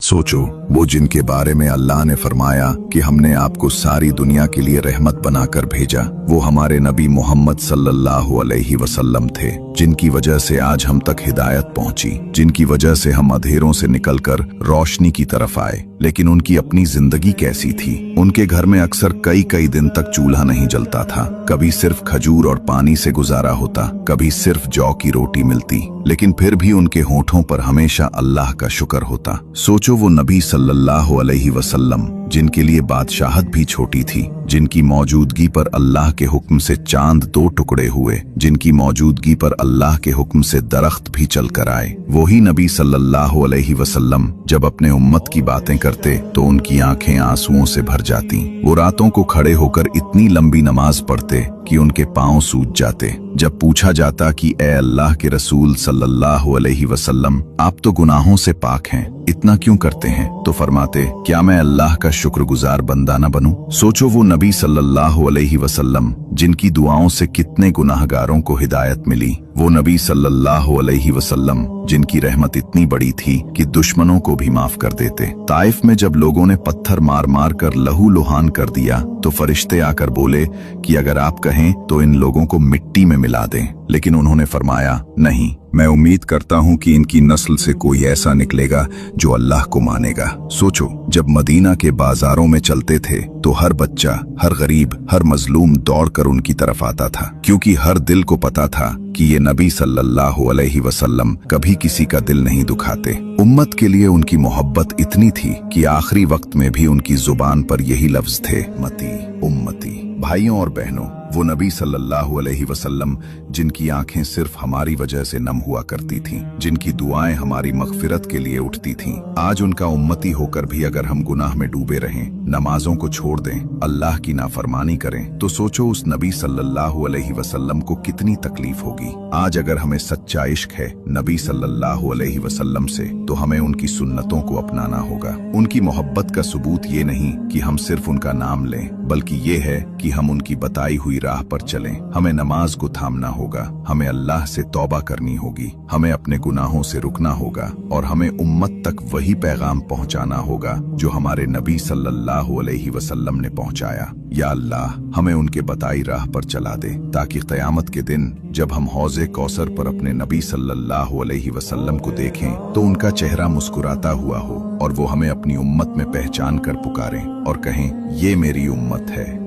सोचो, वो जिनके बारे में अल्लाह ने फरमाया कि हमने आपको सारी दुनिया के लिए रहमत बनाकर भेजा, वो हमारे नबी मोहम्मद सल्लल्लाहु अलैहि वसल्लम थे, जिनकी वजह से आज हम तक हिदायत पहुंची, जिनकी वजह से हम अंधेरों से निकलकर रोशनी की तरफ आए। लेकिन उनकी अपनी जिंदगी कैसी थी? उनके घर में अक्सर कई कई दिन तक चूल्हा नहीं जलता था। कभी सिर्फ खजूर और पानी से गुजारा होता, कभी सिर्फ जौ की रोटी मिलती, लेकिन फिर भी उनके होठों पर हमेशा अल्लाह का शुक्र होता। सोचो, वो नबी सल्लल्लाहु अलैहि वसल्लम जिनके लिए बादशाहत भी छोटी थी, जिनकी मौजूदगी पर अल्लाह के हुक्म से चांद 2 टुकड़े हुए, जिनकी मौजूदगी पर अल्लाह के हुक्म से दरख्त भी चलकर आए। वही नबी सल्लल्लाहु अलैहि वसल्लम जब अपने उम्मत की बातें करते तो उनकी आंखें आंसुओं से भर जाती। वो रातों को खड़े होकर इतनी लंबी नमाज पढ़ते कि उनके पांव सूज जाते। जब पूछा जाता कि ए अल्लाह के रसूल सल्लल्लाहु अलैहि वसल्लम, आप तो गुनाहों से पाक हैं, इतना क्यों करते हैं? तो फरमाते, क्या मैं अल्लाह का शुक्रगुजार बंदा न बनूं? सोचो, वो नबी सल्लल्लाहु अलैहि वसल्लम जिनकी दुआओं से कितने गुनाहगारों को हिदायत मिली, वो नबी सल्लल्लाहु अलैहि वसल्लम जिनकी रहमत इतनी बड़ी थी कि दुश्मनों को भी माफ कर देते। ताइफ में जब लोगों ने पत्थर मार मार कर लहू लुहान कर दिया तो फरिश्ते आकर बोले कि अगर आप कहें तो इन लोगों को मिट्टी में मिला दें, लेकिन उन्होंने फरमाया, नहीं, मैं उम्मीद करता हूं कि इनकी नस्ल से कोई ऐसा निकलेगा जो अल्लाह को मानेगा। सोचो, जब मदीना के बाजारों में चलते थे तो हर बच्चा, हर गरीब, हर मजलूम दौड़कर उनकी तरफ आता था, क्योंकि हर दिल को पता था कि ये नबी सल्लल्लाहु अलैहि वसल्लम कभी किसी का दिल नहीं दुखाते। उम्मत के लिए उनकी मोहब्बत इतनी थी कि आखिरी वक्त में भी उनकी जुबान पर यही लफ्ज थे, मती उम्मती। भाइयों और बहनों, वो नबी सल्लल्लाहु अलैहि वसल्लम जिनकी आंखें सिर्फ हमारी वजह से नम हुआ करती थीं, जिनकी दुआएं हमारी मगफिरत के लिए उठती थीं, आज उनका उम्मती होकर भी अगर हम गुनाह में डूबे रहें, नमाजों को छोड़ दें, अल्लाह की नाफरमानी करें, तो सोचो उस नबी सल्लल्लाहु अलैहि वसल्लम को कितनी तकलीफ होगी। आज अगर हमें सच्चा इश्क है नबी सल्लल्लाहु अलैहि वसल्लम से, तो हमें उनकी सुन्नतों को अपनाना होगा। उनकी मोहब्बत का सबूत ये नहीं कि हम सिर्फ उनका नाम लें, बल्कि ये है कि हम उनकी बताई हुई राह पर चलें। हमें नमाज को थामना होगा, हमें अल्लाह से तौबा करनी होगी, हमें अपने गुनाहों से रुकना होगा और हमें उम्मत तक वही पैगाम पहुंचाना होगा जो हमारे नबी सल्लल्लाहु अलैहि वसल्लम ने पहुंचाया। या अल्लाह, हमें उनके बताई राह पर चला दे, ताकि क़यामत के दिन जब हम हौज़े कौसर पर अपने नबी सल्लल्लाहु अलैहि वसल्लम को देखें तो उनका चेहरा मुस्कुराता हुआ हो और वो हमें अपनी उम्मत में पहचान कर पुकारें और कहें, ये मेरी उम्मत है।